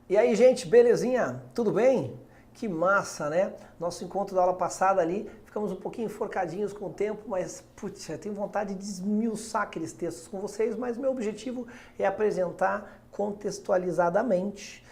E aí, gente, belezinha? Tudo bem? Que massa, né? Nosso encontro da aula passada ali, ficamos um pouquinho enforcadinhos com o tempo, mas, putz, eu tenho vontade de desmiuçar aqueles textos com vocês, mas meu objetivo é apresentar contextualizadamente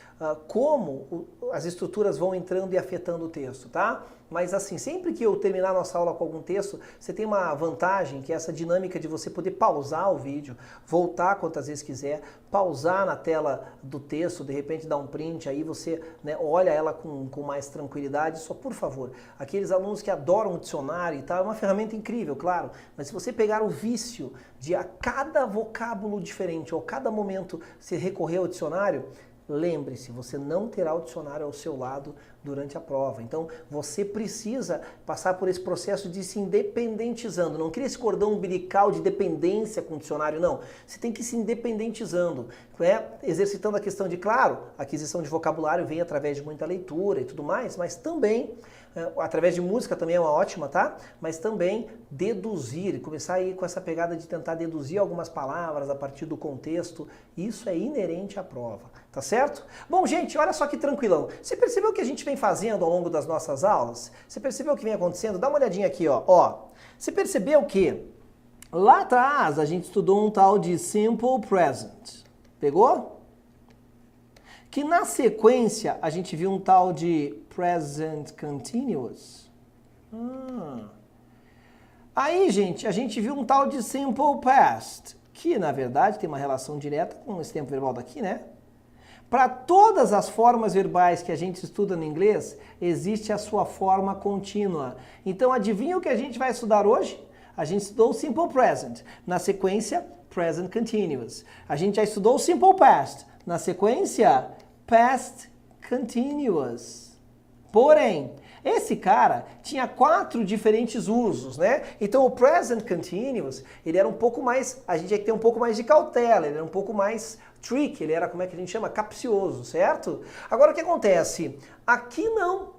como as estruturas vão entrando e afetando o texto, tá? Mas assim, sempre que eu terminar a nossa aula com algum texto, você tem uma vantagem, que é essa dinâmica de você poder pausar o vídeo, voltar quantas vezes quiser, pausar na tela do texto, de repente dar um print, aí você olha ela com mais tranquilidade. Só por favor, aqueles alunos que adoram o dicionário e tal, é uma ferramenta incrível, claro, mas se você pegar o vício de a cada vocábulo diferente ou a cada momento se recorrer ao dicionário, lembre-se, você não terá o dicionário ao seu lado durante a prova. Então, você precisa passar por esse processo de se independentizando. Não cria esse cordão umbilical de dependência com o dicionário, não. Você tem que ir se independentizando, exercitando a questão de, claro, a aquisição de vocabulário vem através de muita leitura e tudo mais, mas também, através de música também é uma ótima, tá? Mas também deduzir, começar a ir com essa pegada de tentar deduzir algumas palavras a partir do contexto. Isso é inerente à prova, tá certo? Bom, gente, olha só que tranquilão. Você percebeu o que a gente vem fazendo ao longo das nossas aulas? Você percebeu o que vem acontecendo? Dá uma olhadinha aqui, ó. Você percebeu que lá atrás a gente estudou um tal de Simple Present. Pegou? Que na sequência a gente viu um tal de Present Continuous. Aí, gente, a gente viu um tal de Simple Past, que na verdade tem uma relação direta com esse tempo verbal daqui, né? Para todas as formas verbais que a gente estuda no inglês, existe a sua forma contínua. Então, adivinha o que a gente vai estudar hoje? A gente estudou o Simple Present. Na sequência, Present Continuous. A gente já estudou o Simple Past. Na sequência, Past Continuous. Porém, esse cara tinha 4 diferentes usos, né? Então o Present Continuous, ele era um pouco mais, a gente tinha que ter um pouco mais de cautela, ele era um pouco mais tricky, ele era, como é que a gente chama? Capcioso, certo? Agora o que acontece? Aqui não.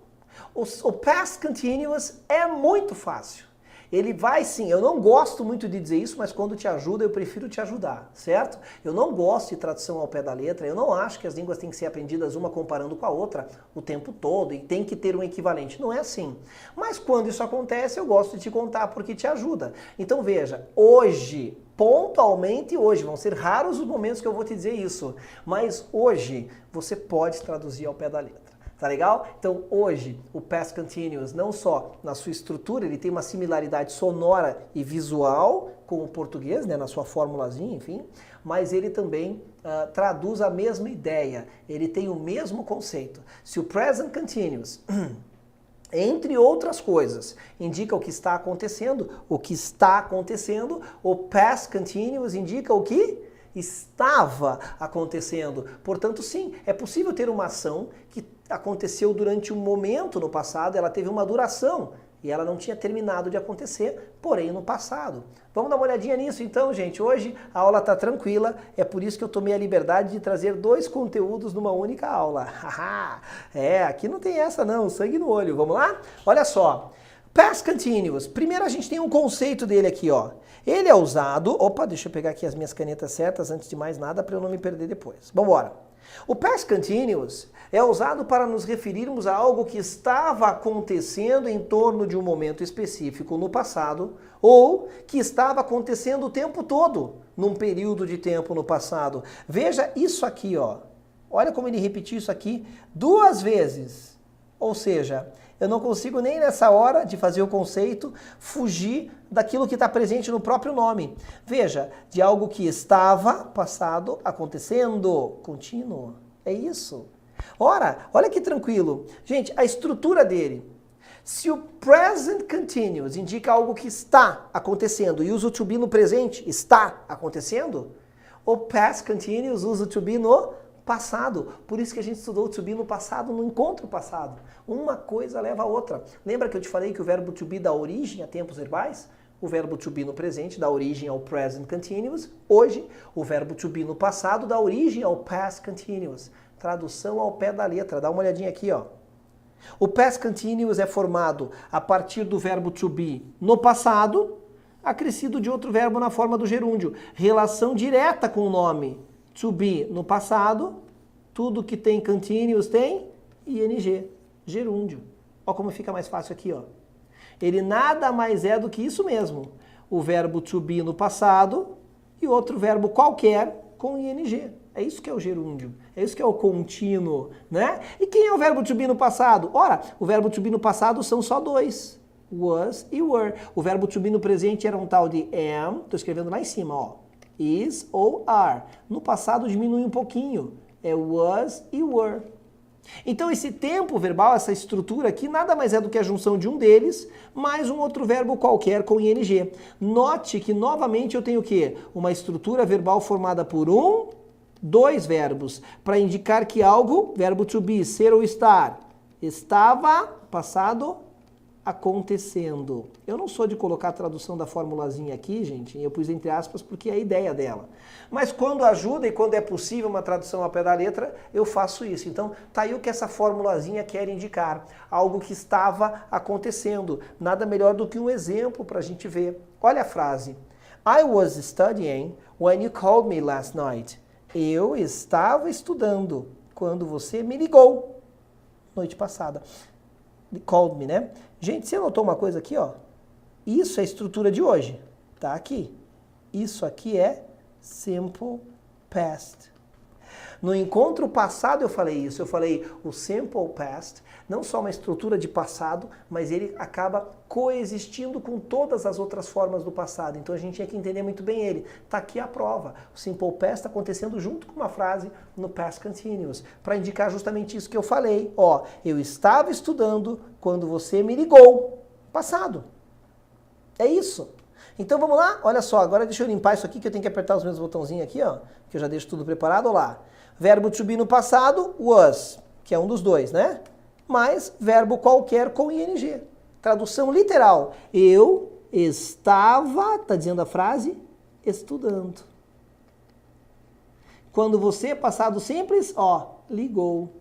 O Past Continuous é muito fácil. Ele vai sim, eu não gosto muito de dizer isso, mas quando te ajuda, eu prefiro te ajudar, certo? Eu não gosto de tradução ao pé da letra, eu não acho que as línguas têm que ser aprendidas uma comparando com a outra o tempo todo e tem que ter um equivalente. Não é assim. Mas quando isso acontece, eu gosto de te contar porque te ajuda. Então veja, hoje, pontualmente hoje, vão ser raros os momentos que eu vou te dizer isso, mas hoje você pode traduzir ao pé da letra. Tá legal? Então hoje o Past Continuous, não só na sua estrutura, ele tem uma similaridade sonora e visual com o português, né, na sua formulazinha, enfim, mas ele também traduz a mesma ideia, ele tem o mesmo conceito. Se o Present Continuous, entre outras coisas, indica o que está acontecendo, o Past Continuous indica o que estava acontecendo. Portanto, sim, é possível ter uma ação que aconteceu durante um momento no passado, ela teve uma duração e ela não tinha terminado de acontecer, porém no passado. Vamos dar uma olhadinha nisso então, gente. Hoje a aula está tranquila, é por isso que eu tomei a liberdade de trazer 2 conteúdos numa única aula. Aqui não tem essa não, sangue no olho. Vamos lá? Olha só. Past Continuous. Primeiro a gente tem um conceito dele aqui, ó. Ele é usado... Opa, deixa eu pegar aqui as minhas canetas certas antes de mais nada para eu não me perder depois. Vamos embora. O Past Continuous é usado para nos referirmos a algo que estava acontecendo em torno de um momento específico no passado ou que estava acontecendo o tempo todo num período de tempo no passado. Veja isso aqui, ó. Olha como ele repetiu isso aqui 2 vezes. Ou seja, eu não consigo nem nessa hora de fazer o conceito fugir daquilo que está presente no próprio nome. Veja, de algo que estava passado acontecendo, contínuo. É isso. Ora, olha que tranquilo. Gente, a estrutura dele. Se o Present Continuous indica algo que está acontecendo e usa o to be no presente, está acontecendo, o Past Continuous usa o to be no passado. Por isso que a gente estudou o to be no passado, no encontro passado. Uma coisa leva a outra. Lembra que eu te falei que o verbo to be dá origem a tempos verbais? O verbo to be no presente dá origem ao Present Continuous. Hoje, o verbo to be no passado dá origem ao Past Continuous. Tradução ao pé da letra. Dá uma olhadinha aqui, ó. O Past Continuous é formado a partir do verbo to be no passado, acrescido de outro verbo na forma do gerúndio. Relação direta com o nome. To be no passado, Tudo que tem continuous tem ing, gerúndio. Olha como fica mais fácil aqui, ó. Ele nada mais é do que isso mesmo. O verbo to be no passado e outro verbo qualquer com ing. É isso que é o gerúndio. É isso que é o contínuo, né? E quem é o verbo to be no passado? Ora, o verbo to be no passado são só dois. Was e were. O verbo to be no presente era um tal de am. Estou escrevendo lá em cima, ó. Is ou are. No passado diminui um pouquinho. É was e were. Então esse tempo verbal, essa estrutura aqui, nada mais é do que a junção de um deles, mais um outro verbo qualquer com ing. Note que novamente eu tenho o quê? Uma estrutura verbal formada por dois verbos, para indicar que algo, verbo to be, ser ou estar, estava, passado, acontecendo. Eu não sou de colocar a tradução da formulazinha aqui, gente, eu pus entre aspas porque é a ideia dela. Mas quando ajuda e quando é possível uma tradução ao pé da letra, eu faço isso. Então, tá aí o que essa formulazinha quer indicar. Algo que estava acontecendo. Nada melhor do que um exemplo para a gente ver. Olha a frase. I was studying when you called me last night. Eu estava estudando quando você me ligou noite passada. Called me, né? Gente, você notou uma coisa aqui, ó? Isso é a estrutura de hoje. Tá aqui. Isso aqui é simple past. No encontro passado eu falei isso. Eu falei o simple past, não só uma estrutura de passado, mas ele acaba coexistindo com todas as outras formas do passado. Então a gente tinha que entender muito bem ele. Tá aqui a prova. O simple past está acontecendo junto com uma frase no past continuous, para indicar justamente isso que eu falei. Ó, eu estava estudando quando você me ligou. Passado. É isso. Então vamos lá? Olha só, agora deixa eu limpar isso aqui, que eu tenho que apertar os meus botãozinhos aqui, ó, que eu já deixo tudo preparado. Olha lá. Verbo to be no passado, was, que é um dos dois, né? Mais verbo qualquer com ing. Tradução literal. Eu estava, tá dizendo a frase, estudando. Quando você, passado simples, ó, ligou.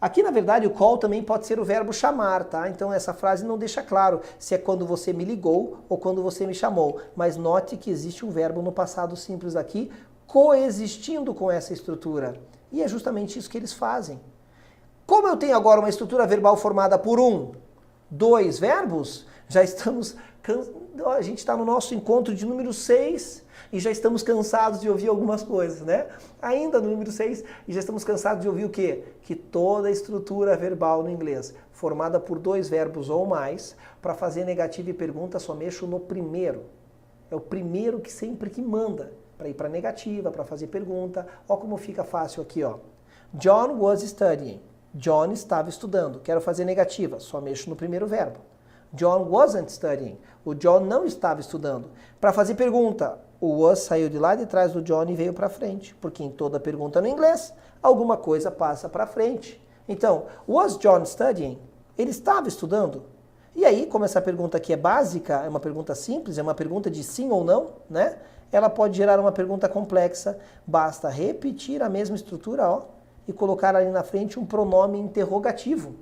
Aqui, na verdade, o call também pode ser o verbo chamar, tá? Então, essa frase não deixa claro se é quando você me ligou ou quando você me chamou. Mas note que existe um verbo no passado simples aqui, coexistindo com essa estrutura. E é justamente isso que eles fazem. Como eu tenho agora uma estrutura verbal formada por dois verbos, já estamos... A gente está no nosso encontro de número 6 e já estamos cansados de ouvir algumas coisas, né? Ainda no número 6 e já estamos cansados de ouvir o quê? Que toda a estrutura verbal no inglês, formada por dois verbos ou mais, para fazer negativa e pergunta só mexo no primeiro. É o primeiro que sempre que manda. Para ir para negativa, para fazer pergunta. Ó como fica fácil aqui, ó. John was studying. John estava estudando. Quero fazer negativa, só mexo no primeiro verbo. John wasn't studying. O John não estava estudando. Para fazer pergunta, o was saiu de lá de trás do John e veio para frente. Porque em toda pergunta no inglês, alguma coisa passa para frente. Então, was John studying? Ele estava estudando? E aí, como essa pergunta aqui é básica, é uma pergunta simples, é uma pergunta de sim ou não, né? Ela pode gerar uma pergunta complexa. Basta repetir a mesma estrutura, ó, e colocar ali na frente um pronome interrogativo.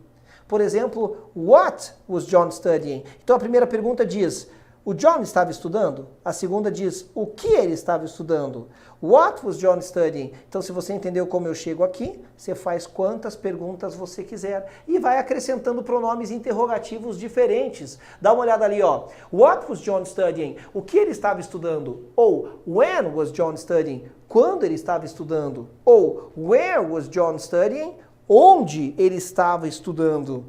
Por exemplo, what was John studying? Então a primeira pergunta diz, o John estava estudando? A segunda diz, o que ele estava estudando? What was John studying? Então se você entendeu como eu chego aqui, você faz quantas perguntas você quiser e vai acrescentando pronomes interrogativos diferentes. Dá uma olhada ali, ó. What was John studying? O que ele estava estudando? Ou when was John studying? Quando ele estava estudando? Ou where was John studying? Onde ele estava estudando?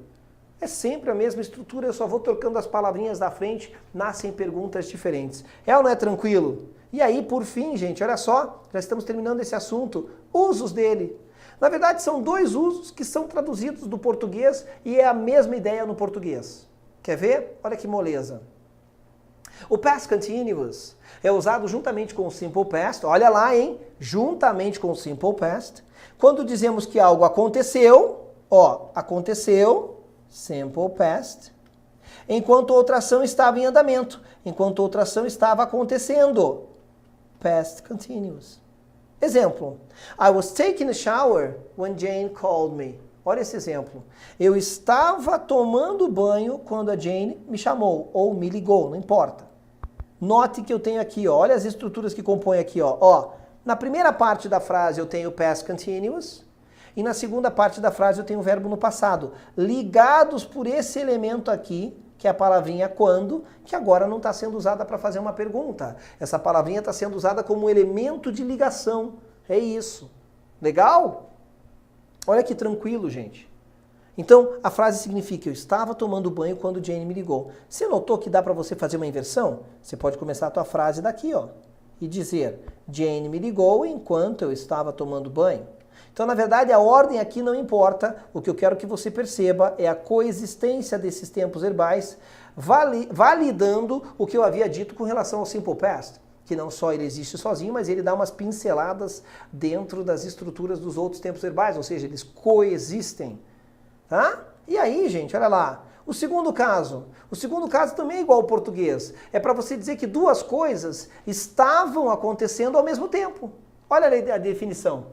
É sempre a mesma estrutura, eu só vou trocando as palavrinhas da frente, nascem perguntas diferentes. É ou não é tranquilo? E aí, por fim, gente, olha só, já estamos terminando esse assunto, usos dele. Na verdade, são dois usos que são traduzidos do português e é a mesma ideia no português. Quer ver? Olha que moleza. O past continuous é usado juntamente com o simple past, olha lá, hein? Juntamente com o simple past. Quando dizemos que algo aconteceu, ó, aconteceu, simple past, enquanto outra ação estava em andamento, enquanto outra ação estava acontecendo, past continuous. Exemplo, I was taking a shower when Jane called me. Olha esse exemplo. Eu estava tomando banho quando a Jane me chamou, ou me ligou, não importa. Note que eu tenho aqui, ó, olha as estruturas que compõem aqui, ó. Na primeira parte da frase eu tenho past continuous, E na segunda parte da frase eu tenho o verbo no passado, ligados por esse elemento aqui, que é a palavrinha quando, que agora não está sendo usada para fazer uma pergunta. Essa palavrinha está sendo usada como elemento de ligação. É isso. Legal? Olha que tranquilo, gente. Então, a frase significa, eu estava tomando banho quando Jane me ligou. Você notou que dá para você fazer uma inversão? Você pode começar a tua frase daqui, ó, e dizer, Jane me ligou enquanto eu estava tomando banho. Então, na verdade, a ordem aqui não importa. O que eu quero que você perceba é a coexistência desses tempos verbais, validando o que eu havia dito com relação ao Simple Past, que não só ele existe sozinho, mas ele dá umas pinceladas dentro das estruturas dos outros tempos verbais, ou seja, eles coexistem. Tá? E aí, gente, olha lá. O segundo caso também é igual ao português. É para você dizer que duas coisas estavam acontecendo ao mesmo tempo. Olha a definição.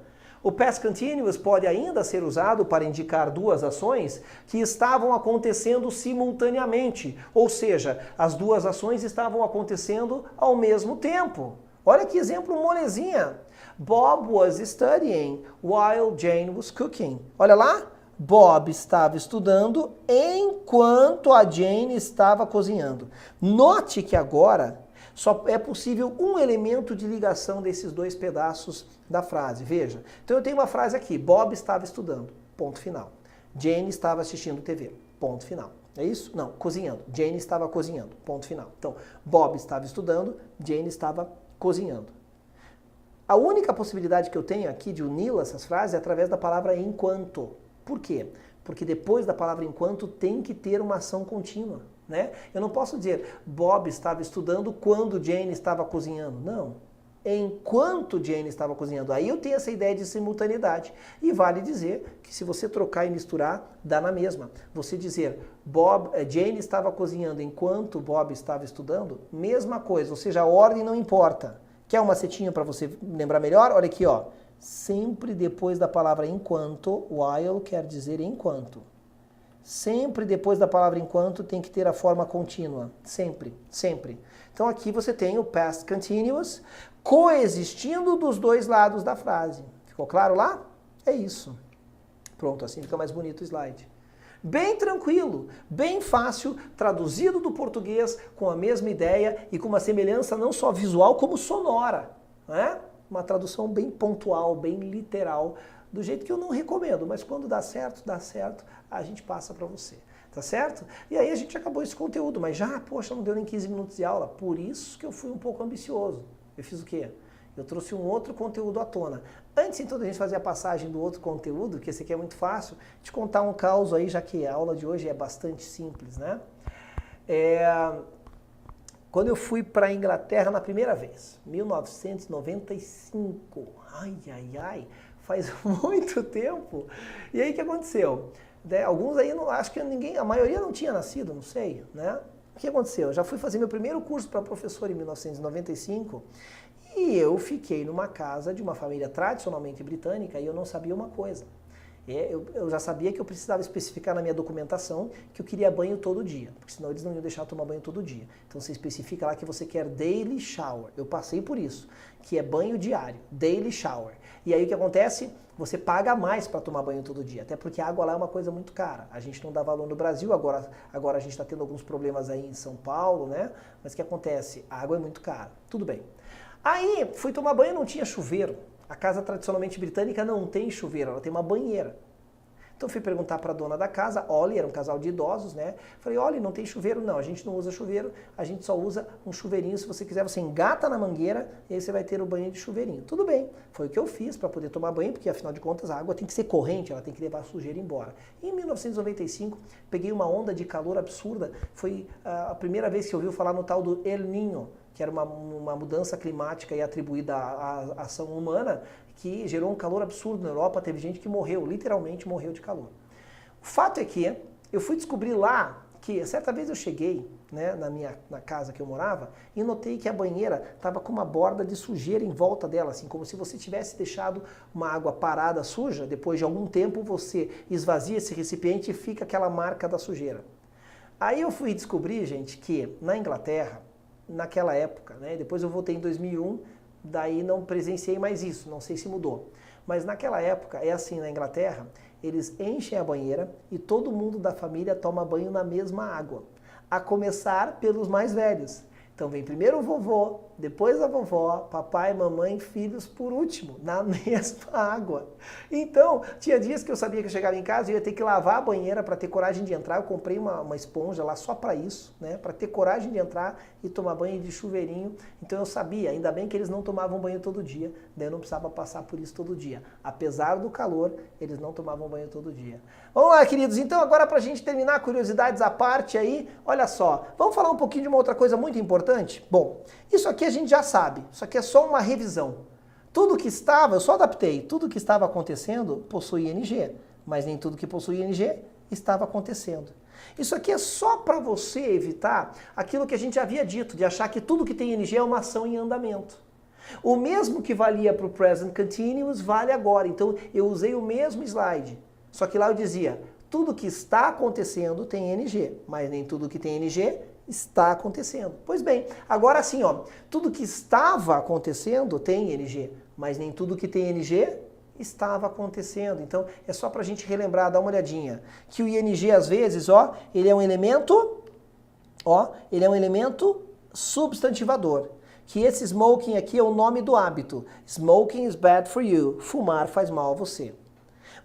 O past continuous pode ainda ser usado para indicar duas ações que estavam acontecendo simultaneamente. Ou seja, as duas ações estavam acontecendo ao mesmo tempo. Olha que exemplo molezinha. Bob was studying while Jane was cooking. Olha lá. Bob estava estudando enquanto a Jane estava cozinhando. Note que agora só é possível um elemento de ligação desses dois pedaços da frase. Veja, então eu tenho uma frase aqui, Bob estava estudando, ponto final. Jane estava assistindo TV, ponto final. É isso? Não, cozinhando. Jane estava cozinhando, ponto final. Então, Bob estava estudando, Jane estava cozinhando. A única possibilidade que eu tenho aqui de uni essas frases é através da palavra enquanto. Por quê? Porque depois da palavra enquanto tem que ter uma ação contínua, né? Eu não posso dizer Bob estava estudando quando Jane estava cozinhando. Não. Enquanto Jane estava cozinhando. Aí eu tenho essa ideia de simultaneidade. E vale dizer que se você trocar e misturar, dá na mesma. Você dizer Jane estava cozinhando enquanto Bob estava estudando, mesma coisa. Ou seja, a ordem não importa. Quer uma setinha para você lembrar melhor? Olha aqui, ó. Sempre depois da palavra enquanto, while quer dizer enquanto. Sempre depois da palavra enquanto tem que ter a forma contínua. Sempre, sempre. Então aqui você tem o past continuous coexistindo dos dois lados da frase. Ficou claro lá? É isso. Pronto, assim fica mais bonito o slide. Bem tranquilo, bem fácil, traduzido do português com a mesma ideia e com uma semelhança não só visual como sonora, né? Uma tradução bem pontual, bem literal, do jeito que eu não recomendo, mas quando dá certo, a gente passa para você, tá certo? E aí a gente acabou esse conteúdo, mas já, poxa, não deu nem 15 minutos de aula, por isso que eu fui um pouco ambicioso. Eu fiz o quê? Eu trouxe um outro conteúdo à tona. Antes, então, da gente fazer a passagem do outro conteúdo, que esse aqui é muito fácil, te contar um caos aí, já que a aula de hoje é bastante simples, né? Quando eu fui para a Inglaterra na primeira vez, 1995, ai, faz muito tempo. E aí o que aconteceu? Alguns aí, acho que a maioria não tinha nascido, não sei, né? O que aconteceu? Eu já fui fazer meu primeiro curso para professor em 1995 e eu fiquei numa casa de uma família tradicionalmente britânica e eu não sabia uma coisa. Eu já sabia que eu precisava especificar na minha documentação que eu queria banho todo dia, porque senão eles não iam deixar eu tomar banho todo dia. Então você especifica lá que você quer daily shower. Eu passei por isso, que é banho diário, daily shower. E aí o que acontece? Você paga mais para tomar banho todo dia, até porque a água lá é uma coisa muito cara. A gente não dá valor no Brasil, agora a gente está tendo alguns problemas aí em São Paulo, né? Mas o que acontece? A água é muito cara. Tudo bem. Aí fui tomar banho e não tinha chuveiro. A casa tradicionalmente britânica não tem chuveiro, ela tem uma banheira. Então fui perguntar para a dona da casa, Ollie, era um casal de idosos, né? Falei, Ollie, não tem chuveiro? Não, a gente não usa chuveiro, a gente só usa um chuveirinho. Se você quiser, você engata na mangueira e aí você vai ter o banho de chuveirinho. Tudo bem, foi o que eu fiz para poder tomar banho, porque afinal de contas a água tem que ser corrente, ela tem que levar a sujeira embora. E em 1995, peguei uma onda de calor absurda, foi a primeira vez que eu ouvi falar no tal do El Niño, que era uma mudança climática e atribuída à ação humana, que gerou um calor absurdo na Europa, teve gente que morreu, literalmente morreu de calor. O fato é que eu fui descobrir lá que, certa vez eu cheguei, né, na casa que eu morava, e notei que a banheira estava com uma borda de sujeira em volta dela, assim, como se você tivesse deixado uma água parada suja, depois de algum tempo você esvazia esse recipiente e fica aquela marca da sujeira. Aí eu fui descobrir, gente, que na Inglaterra, naquela época, né? Depois eu voltei em 2001, daí não presenciei mais isso, não sei se mudou. Mas naquela época, é assim na Inglaterra, eles enchem a banheira e todo mundo da família toma banho na mesma água. A começar pelos mais velhos. Então vem primeiro o vovô, depois a vovó, papai, mamãe, filhos por último, na mesma água. Então, tinha dias que eu sabia que eu chegava em casa e ia ter que lavar a banheira para ter coragem de entrar. Eu comprei uma esponja lá só para isso, né? Para ter coragem de entrar e tomar banho de chuveirinho. Então eu sabia, ainda bem que eles não tomavam banho todo dia, daí eu não precisava passar por isso todo dia. Apesar do calor, eles não tomavam banho todo dia. Vamos lá, queridos, então agora para a gente terminar, curiosidades à parte aí, olha só, vamos falar um pouquinho de uma outra coisa muito importante? Bom, isso aqui a gente já sabe, isso aqui é só uma revisão. Tudo que estava, eu só adaptei, tudo que estava acontecendo possui ING, mas nem tudo que possui ING estava acontecendo. Isso aqui é só para você evitar aquilo que a gente havia dito, de achar que tudo que tem ING é uma ação em andamento. O mesmo que valia para o Present Continuous vale agora, então eu usei o mesmo slide, só que lá eu dizia, tudo que está acontecendo tem ING, mas nem tudo que tem ING está acontecendo. Pois bem, agora sim, ó, tudo que estava acontecendo tem ING, mas nem tudo que tem ING estava acontecendo. Então, é só para a gente relembrar, dar uma olhadinha, que o ING às vezes, ó, ele é um elemento substantivador. Que esse smoking aqui é o nome do hábito. Smoking is bad for you. Fumar faz mal a você.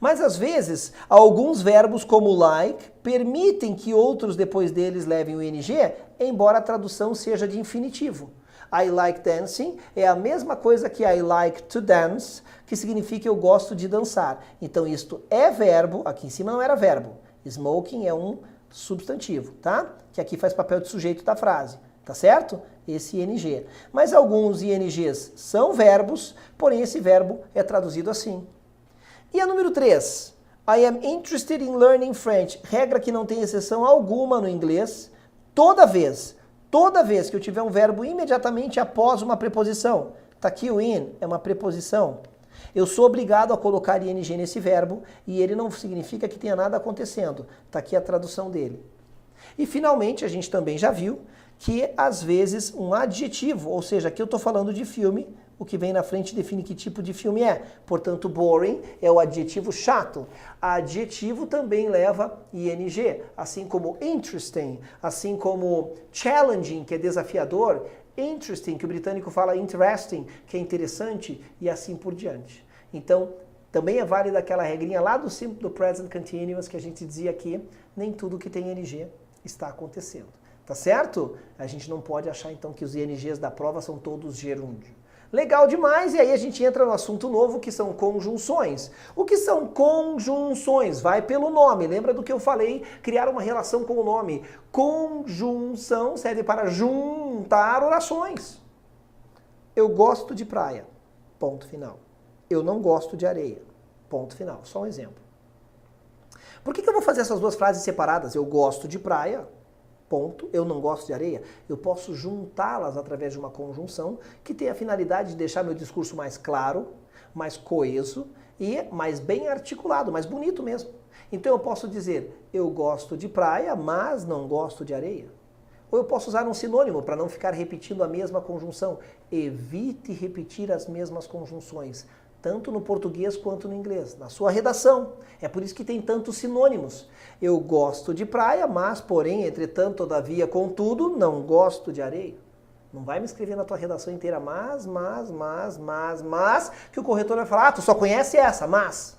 Mas às vezes, alguns verbos como like permitem que outros depois deles levem o ING, embora a tradução seja de infinitivo. I like dancing é a mesma coisa que I like to dance, que significa eu gosto de dançar. Então isto é verbo, aqui em cima não era verbo. Smoking é um substantivo, tá? Que aqui faz papel de sujeito da frase, tá certo? Esse ING. Mas alguns INGs são verbos, porém esse verbo é traduzido assim. E a número 3, I am interested in learning French. Regra que não tem exceção alguma no inglês. Toda vez que eu tiver um verbo imediatamente após uma preposição, tá aqui o in, é uma preposição, eu sou obrigado a colocar ing nesse verbo e ele não significa que tenha nada acontecendo. Tá aqui a tradução dele. E finalmente, a gente também já viu que às vezes um adjetivo, ou seja, aqui eu estou falando de filme, o que vem na frente define que tipo de filme é. Portanto, boring é o adjetivo chato. Adjetivo também leva ing, assim como interesting, assim como challenging, que é desafiador, interesting, que o britânico fala interesting, que é interessante, e assim por diante. Então, também é válida aquela regrinha lá do present continuous que a gente dizia aqui, nem tudo que tem ing está acontecendo. Tá certo? A gente não pode achar então que os INGs da prova são todos gerúndio. Legal demais, e aí a gente entra no assunto novo que são conjunções. O que são conjunções? Vai pelo nome, lembra do que eu falei? Criar uma relação com o nome. Conjunção serve para juntar orações. Eu gosto de praia, ponto final. Eu não gosto de areia, ponto final. Só um exemplo. Por que eu vou fazer essas duas frases separadas? Eu gosto de praia, ponto, eu não gosto de areia. Eu posso juntá-las através de uma conjunção que tem a finalidade de deixar meu discurso mais claro, mais coeso e mais bem articulado, mais bonito mesmo. Então eu posso dizer, eu gosto de praia, mas não gosto de areia. Ou eu posso usar um sinônimo para não ficar repetindo a mesma conjunção. Evite repetir as mesmas conjunções, tanto no português quanto no inglês, na sua redação. É por isso que tem tantos sinônimos. Eu gosto de praia, mas, porém, entretanto, todavia, contudo, não gosto de areia. Não vai me escrever na tua redação inteira, mas, que o corretor vai falar, tu só conhece essa, mas,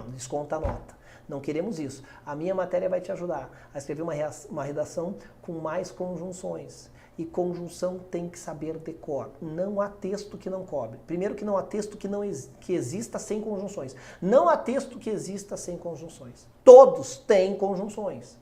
desconta a nota. Não queremos isso. A minha matéria vai te ajudar a escrever uma redação com mais conjunções. E conjunção tem que saber decor. Não há texto que não cobre. Primeiro que não há texto que exista sem conjunções. Não há texto que exista sem conjunções. Todos têm conjunções.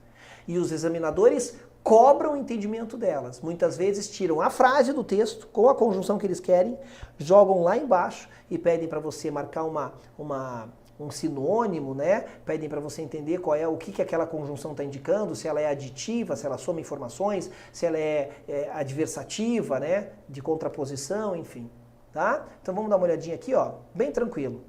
E os examinadores cobram o entendimento delas. Muitas vezes tiram a frase do texto com a conjunção que eles querem, jogam lá embaixo e pedem para você marcar um sinônimo, né? Pedem para você entender qual é o que aquela conjunção está indicando, se ela é aditiva, se ela soma informações, se ela é adversativa, né? De contraposição, enfim. Tá? Então vamos dar uma olhadinha aqui, ó, bem tranquilo.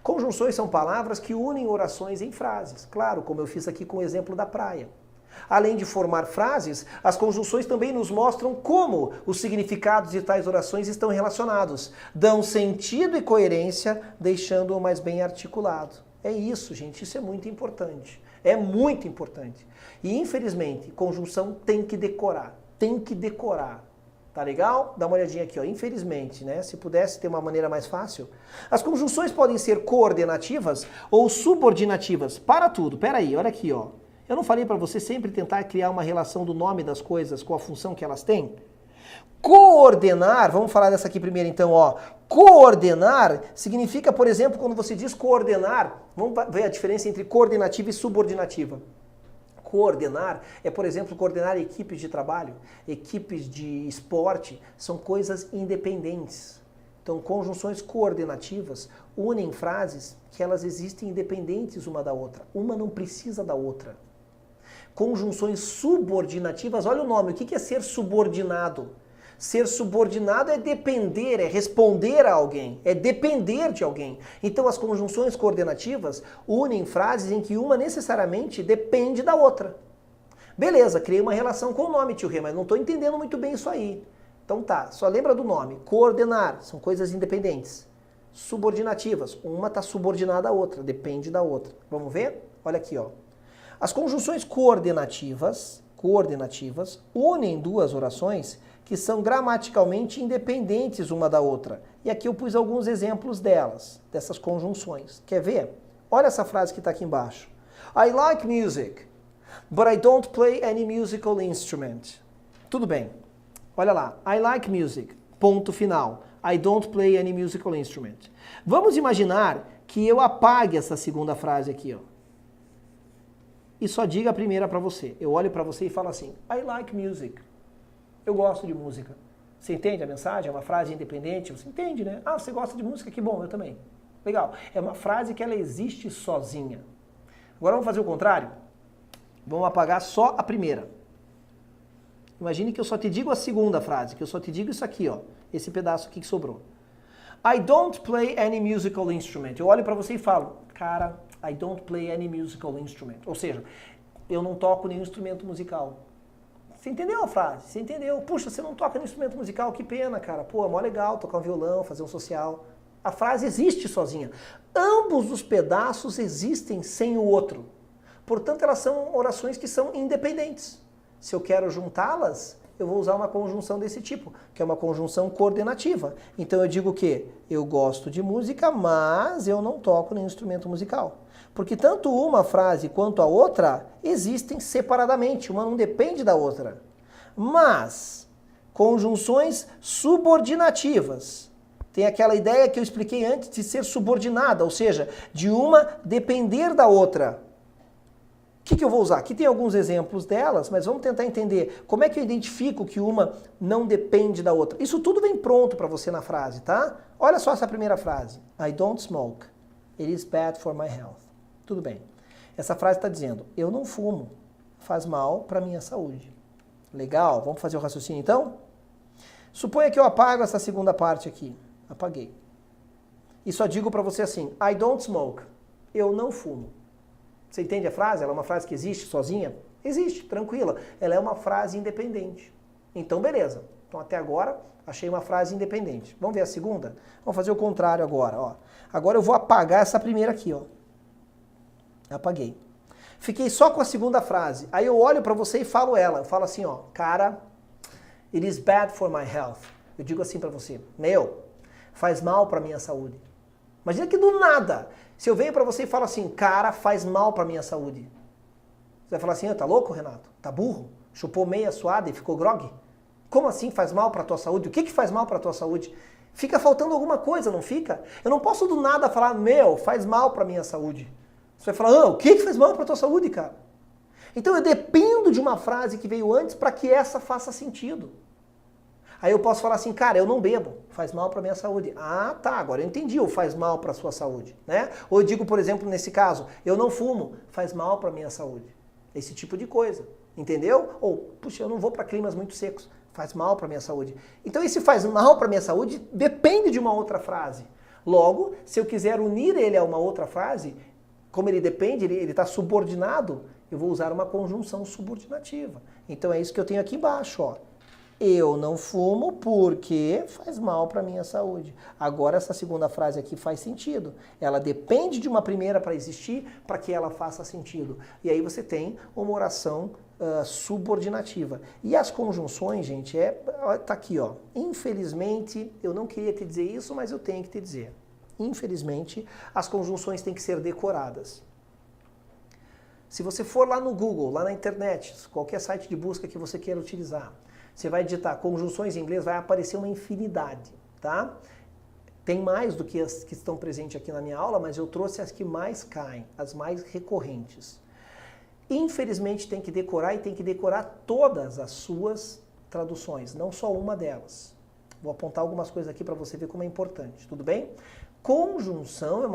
Conjunções são palavras que unem orações em frases. Claro, como eu fiz aqui com o exemplo da praia. Além de formar frases, as conjunções também nos mostram como os significados de tais orações estão relacionados. Dão sentido e coerência, deixando-o mais bem articulado. É isso, gente, isso é muito importante. É muito importante. E, infelizmente, conjunção tem que decorar. Tem que decorar. Tá legal? Dá uma olhadinha aqui, ó. Infelizmente, né? Se pudesse ter uma maneira mais fácil. As conjunções podem ser coordenativas ou subordinativas. Para tudo. Pera aí, olha aqui, ó. Eu não falei para você sempre tentar criar uma relação do nome das coisas com a função que elas têm? Coordenar, vamos falar dessa aqui primeiro então, ó. Coordenar significa, por exemplo, quando você diz coordenar, vamos ver a diferença entre coordenativa e subordinativa. Coordenar é, por exemplo, coordenar equipes de trabalho, equipes de esporte, são coisas independentes. Então, conjunções coordenativas unem frases que elas existem independentes uma da outra. Uma não precisa da outra. Conjunções subordinativas, olha o nome, o que é ser subordinado? Ser subordinado é depender, é responder a alguém, é depender de alguém. Então as conjunções coordenativas unem frases em que uma necessariamente depende da outra. Beleza, criei uma relação com o nome, tio Rê, mas não estou entendendo muito bem isso aí. Então tá, só lembra do nome. Coordenar, são coisas independentes. Subordinativas, uma está subordinada à outra, depende da outra. Vamos ver? Olha aqui, ó. As conjunções coordenativas unem duas orações que são gramaticalmente independentes uma da outra. E aqui eu pus alguns exemplos delas, dessas conjunções. Quer ver? Olha essa frase que está aqui embaixo. I like music, but I don't play any musical instrument. Tudo bem. Olha lá. I like music. Ponto final. I don't play any musical instrument. Vamos imaginar que eu apague essa segunda frase aqui, ó. E só diga a primeira para você. Eu olho para você e falo assim, I like music. Eu gosto de música. Você entende a mensagem? É uma frase independente? Você entende, né? Ah, você gosta de música? Que bom, eu também. Legal. É uma frase que ela existe sozinha. Agora vamos fazer o contrário? Vamos apagar só a primeira. Imagine que eu só te digo a segunda frase, que eu só te digo isso aqui, ó. Esse pedaço aqui que sobrou. I don't play any musical instrument. Eu olho para você e falo, cara, I don't play any musical instrument. Ou seja, eu não toco nenhum instrumento musical. Você entendeu a frase? Você entendeu? Puxa, você não toca no instrumento musical, que pena, cara. Pô, é mó legal tocar um violão, fazer um social. A frase existe sozinha. Ambos os pedaços existem sem o outro. Portanto, elas são orações que são independentes. Se eu quero juntá-las, eu vou usar uma conjunção desse tipo, que é uma conjunção coordenativa. Então eu digo que eu gosto de música, mas eu não toco nenhum instrumento musical. Porque tanto uma frase quanto a outra existem separadamente, uma não depende da outra. Mas conjunções subordinativas. Tem aquela ideia que eu expliquei antes de ser subordinada, ou seja, de uma depender da outra. O que eu vou usar? Aqui tem alguns exemplos delas, mas vamos tentar entender como é que eu identifico que uma não depende da outra. Isso tudo vem pronto para você na frase, tá? Olha só essa primeira frase. I don't smoke. It is bad for my health. Tudo bem. Essa frase está dizendo, eu não fumo, faz mal para minha saúde. Legal, vamos fazer o raciocínio então? Suponha que eu apago essa segunda parte aqui. Apaguei. E só digo para você assim, I don't smoke. Eu não fumo. Você entende a frase? Ela é uma frase que existe sozinha? Existe, tranquila. Ela é uma frase independente. Então, beleza. Então, até agora, achei uma frase independente. Vamos ver a segunda? Vamos fazer o contrário agora. Ó. Agora eu vou apagar essa primeira aqui. Ó. Apaguei. Fiquei só com a segunda frase. Aí eu olho para você e falo ela. Eu falo assim, ó, cara, it is bad for my health. Eu digo assim para você, faz mal para minha saúde. Imagina que do nada, se eu venho para você e falo assim, cara, faz mal para minha saúde. Você vai falar assim, tá louco, Renato? Tá burro? Chupou meia suada e ficou grogue? Como assim faz mal para tua saúde? O que faz mal para tua saúde? Fica faltando alguma coisa, não fica? Eu não posso do nada falar, faz mal para minha saúde. Você vai falar, o que faz mal para tua saúde, cara? Então eu dependo de uma frase que veio antes para que essa faça sentido. Aí eu posso falar assim, cara, eu não bebo, faz mal para minha saúde. Ah, tá, agora eu entendi, ou faz mal para sua saúde, né? Ou eu digo, por exemplo, nesse caso, eu não fumo, faz mal para minha saúde. Esse tipo de coisa, entendeu? Ou, puxa, eu não vou para climas muito secos, faz mal para minha saúde. Então esse faz mal para minha saúde depende de uma outra frase. Logo, se eu quiser unir ele a uma outra frase, como ele depende, ele está subordinado, eu vou usar uma conjunção subordinativa. Então é isso que eu tenho aqui embaixo, ó. Eu não fumo porque faz mal para a minha saúde. Agora essa segunda frase aqui faz sentido. Ela depende de uma primeira para existir, para que ela faça sentido. E aí você tem uma oração subordinativa. E as conjunções, gente, tá aqui, ó. Infelizmente, eu não queria te dizer isso, mas eu tenho que te dizer. Infelizmente, as conjunções têm que ser decoradas. Se você for lá no Google, lá na internet, qualquer site de busca que você queira utilizar, você vai digitar conjunções em inglês, vai aparecer uma infinidade, tá? Tem mais do que as que estão presentes aqui na minha aula, mas eu trouxe as que mais caem, as mais recorrentes. Infelizmente tem que decorar e tem que decorar todas as suas traduções, não só uma delas. Vou apontar algumas coisas aqui para você ver como é importante, tudo bem? Conjunção é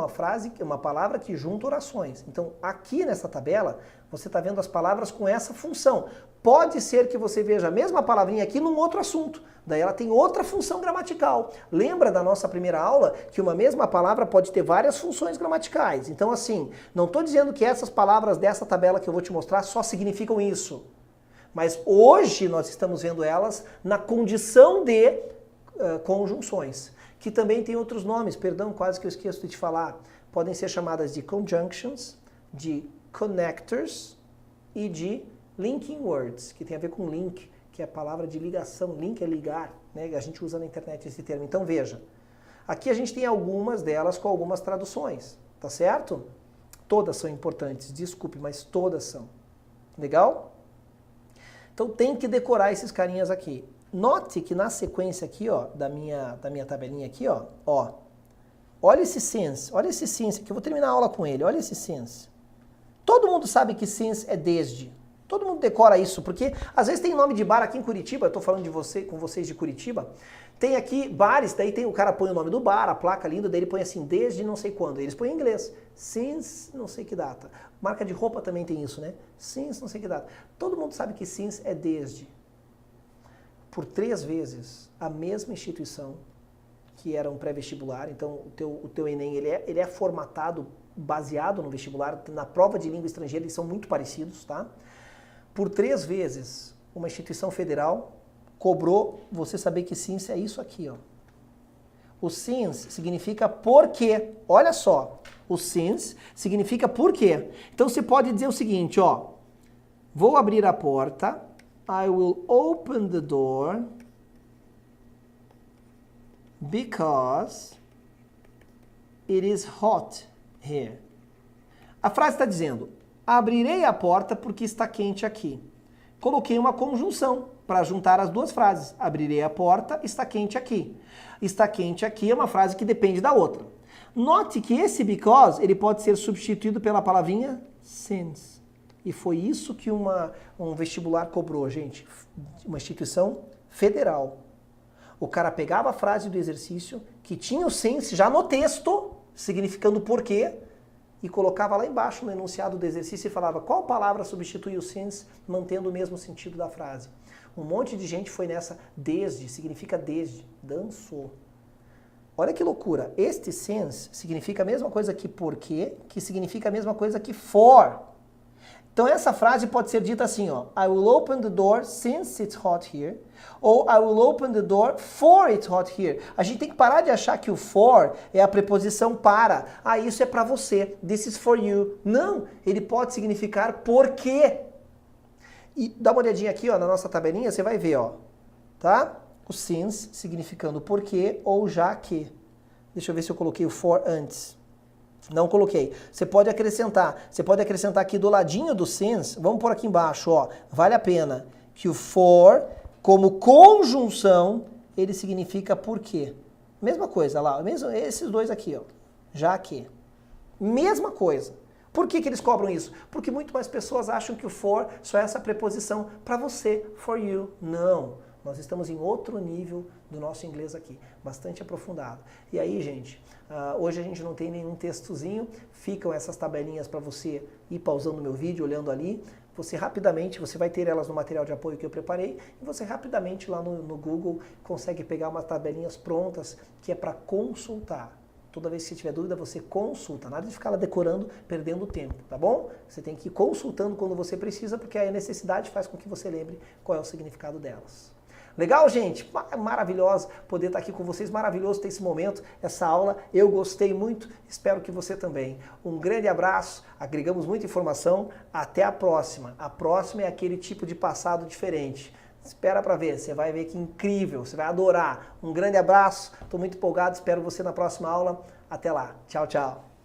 uma palavra que junta orações. Então, aqui nessa tabela, você está vendo as palavras com essa função. Pode ser que você veja a mesma palavrinha aqui num outro assunto. Daí ela tem outra função gramatical. Lembra da nossa primeira aula que uma mesma palavra pode ter várias funções gramaticais. Então, assim, não estou dizendo que essas palavras dessa tabela que eu vou te mostrar só significam isso. Mas hoje nós estamos vendo elas na condição de conjunções, que também tem outros nomes, perdão, quase que eu esqueço de te falar. Podem ser chamadas de conjunctions, de connectors e de linking words, que tem a ver com link, que é a palavra de ligação. Link é ligar, né? A gente usa na internet esse termo. Então veja, aqui a gente tem algumas delas com algumas traduções, tá certo? Todas são importantes, desculpe, mas todas são. Legal? Então tem que decorar esses carinhas aqui. Note que na sequência aqui, ó, da minha tabelinha aqui, ó, olha esse since aqui, eu vou terminar a aula com ele, olha esse since. Todo mundo sabe que since é desde. Todo mundo decora isso, porque às vezes tem nome de bar aqui em Curitiba, eu tô falando com vocês de Curitiba, tem aqui bares, daí o cara põe o nome do bar, a placa linda, daí ele põe assim, desde não sei quando, eles põem em inglês, since não sei que data. Marca de roupa também tem isso, né? Since não sei que data. Todo mundo sabe que since é desde. Por 3 vezes a mesma instituição, que era um pré-vestibular, então o teu Enem ele é formatado baseado no vestibular, na prova de língua estrangeira eles são muito parecidos, tá? Por 3 vezes uma instituição federal cobrou você saber que since é isso aqui, ó. O since significa porque, olha só, o since significa porque. Então você pode dizer o seguinte, ó, vou abrir a porta, I will open the door because it is hot here. A frase está dizendo, abrirei a porta porque está quente aqui. Coloquei uma conjunção para juntar as duas frases. Abrirei a porta, está quente aqui. Está quente aqui é uma frase que depende da outra. Note que esse because ele pode ser substituído pela palavrinha since. E foi isso que um vestibular cobrou, gente. Uma instituição federal. O cara pegava a frase do exercício, que tinha o since já no texto, significando porquê, e colocava lá embaixo no enunciado do exercício e falava qual palavra substitui o since, mantendo o mesmo sentido da frase. Um monte de gente foi nessa desde, significa desde, dançou. Olha que loucura, este since significa a mesma coisa que porque, que significa a mesma coisa que for. Então essa frase pode ser dita assim, ó, I will open the door since it's hot here, ou I will open the door for it's hot here. A gente tem que parar de achar que o for é a preposição para. Ah, isso é para você, this is for you. Não, ele pode significar porque. E dá uma olhadinha aqui, ó, na nossa tabelinha, você vai ver, ó, tá? O since significando porque ou já que. Deixa eu ver se eu coloquei o for antes. Não coloquei. Você pode acrescentar aqui do ladinho do since, vamos por aqui embaixo, ó, vale a pena, que o for, como conjunção, ele significa porque. Mesma coisa lá, esses dois aqui, ó, já que. Mesma coisa. Por que eles cobram isso? Porque muito mais pessoas acham que o for só é essa preposição para você, for you. Não. Nós estamos em outro nível do nosso inglês aqui, bastante aprofundado. E aí, gente, hoje a gente não tem nenhum textozinho, ficam essas tabelinhas para você ir pausando o meu vídeo, olhando ali. Você vai ter elas no material de apoio que eu preparei, e você rapidamente lá no Google consegue pegar umas tabelinhas prontas que é para consultar. Toda vez que você tiver dúvida, você consulta. Nada de ficar lá decorando, perdendo tempo, tá bom? Você tem que ir consultando quando você precisa, porque aí a necessidade faz com que você lembre qual é o significado delas. Legal, gente? Maravilhoso poder estar aqui com vocês, maravilhoso ter esse momento, essa aula. Eu gostei muito, espero que você também. Um grande abraço, agregamos muita informação, até a próxima. A próxima é aquele tipo de passado diferente. Espera para ver, você vai ver que incrível, você vai adorar. Um grande abraço, estou muito empolgado, espero você na próxima aula. Até lá, tchau, tchau.